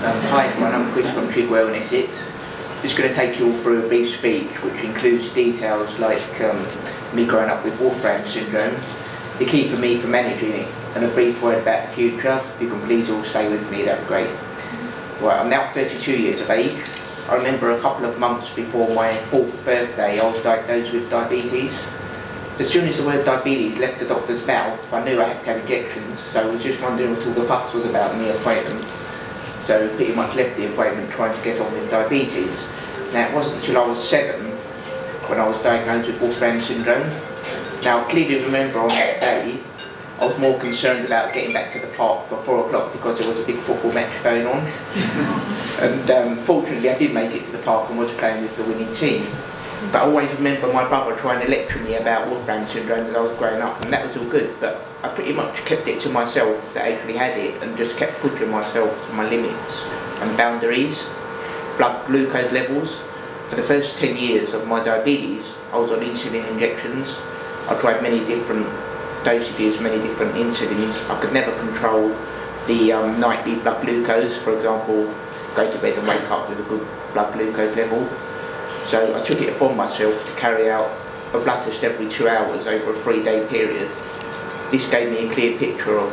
Hi everyone, I'm Chris from Chigwell in Essex. Just going to take you all through a brief speech which includes details like me growing up with Wolfram Syndrome, the key for me for managing it, and a brief word about the future. If you can please all stay with me, that would be great. Right, I'm now 32 years of age. I remember a couple of months before my 4th birthday I was diagnosed with diabetes. As soon as the word diabetes left the doctor's mouth, I knew I had to have injections, so I was just wondering what all the fuss was about in the appointment. So pretty much left the appointment trying to get on with diabetes. Now it wasn't until I was 7 when I was diagnosed with Wolfram Syndrome. Now I clearly remember on that day I was more concerned about getting back to the park for 4 o'clock because there was a big football match going on. And fortunately I did make it to the park and was playing with the winning team. But I always remember my brother trying to lecture me about Wolfram Syndrome as I was growing up, and that was all good, but I pretty much kept it to myself that I actually had it and just kept pushing myself to my limits and boundaries. Blood glucose levels. For the first 10 years of my diabetes, I was on insulin injections. I tried many different dosages, many different insulins. I could never control the nightly blood glucose, for example, go to bed and wake up with a good blood glucose level. So I took it upon myself to carry out a blood test every 2 hours over a 3-day period. This gave me a clear picture of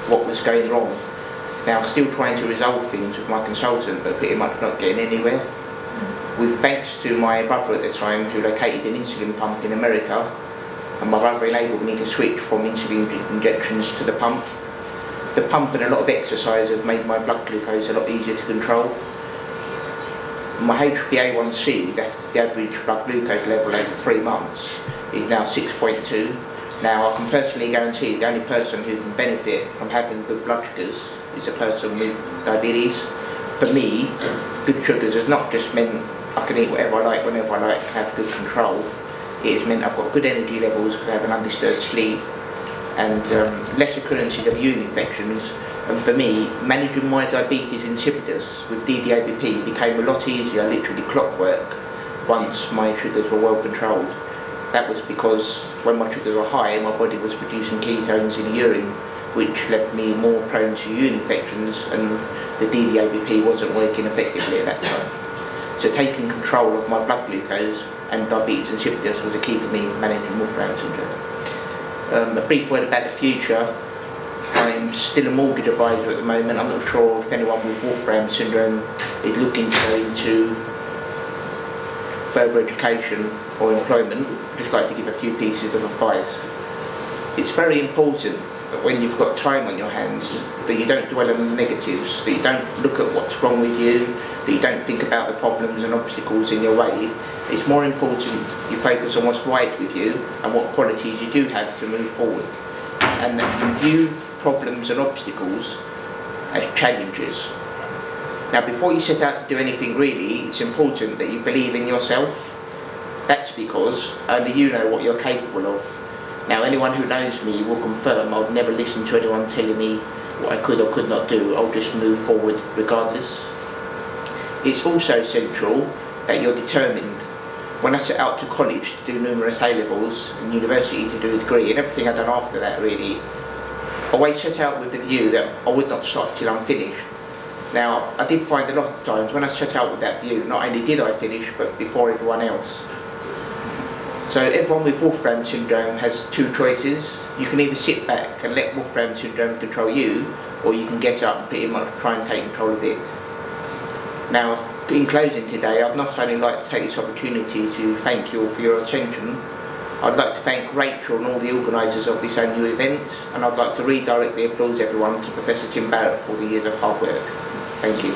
what was going wrong. Now I'm still trying to resolve things with my consultant, but pretty much not getting anywhere. With thanks to my brother at the time, who located an insulin pump in America, and my brother enabled me to switch from insulin injections to the pump. The pump and a lot of exercise have made my blood glucose a lot easier to control. My HbA1c, that's the average blood glucose level over 3 months, is now 6.2. Now I can personally guarantee the only person who can benefit from having good blood sugars is a person with diabetes. For me, good sugars has not just meant I can eat whatever I like, whenever I like, have good control. It has meant I've got good energy levels, because I have an undisturbed sleep, and less occurrences of urine infections. And for me, managing my diabetes insipidus with DDAVP became a lot easier, literally clockwork, once my sugars were well controlled. That was because when my sugars were high, my body was producing ketones in the urine, which left me more prone to urine infections, and the DDAVP wasn't working effectively at that time. So taking control of my blood glucose and diabetes insipidus was a key for me for managing Wolfram Syndrome. A brief word about the future. I'm still a mortgage advisor at the moment. I'm not sure if anyone with Wolfram Syndrome is looking to go into further education or employment. I'd just like to give a few pieces of advice. It's very important that when you've got time on your hands, that you don't dwell on the negatives, that you don't look at what's wrong with you, that you don't think about the problems and obstacles in your way. It's more important you focus on what's right with you and what qualities you do have to move forward. And that you view problems and obstacles as challenges. Now before you set out to do anything really, it's important that you believe in yourself. That's because only you know what you're capable of. Now anyone who knows me will confirm I'll never listen to anyone telling me what I could or could not do. I'll just move forward regardless. It's also central that you're determined. When I set out to college to do numerous A-levels and university to do a degree, and everything I've done after that really, I always set out with the view that I would not stop till I'm finished. Now, I did find a lot of times when I set out with that view, not only did I finish, but before everyone else. So everyone with Wolfram Syndrome has 2 choices. You can either sit back and let Wolfram Syndrome control you, or you can get up and pretty much try and take control of it. Now, in closing today, I'd not only like to take this opportunity to thank you all for your attention, I'd like to thank Rachel and all the organisers of this annual event, and I'd like to redirect the applause everyone to Professor Tim Barrett for the years of hard work. Thank you.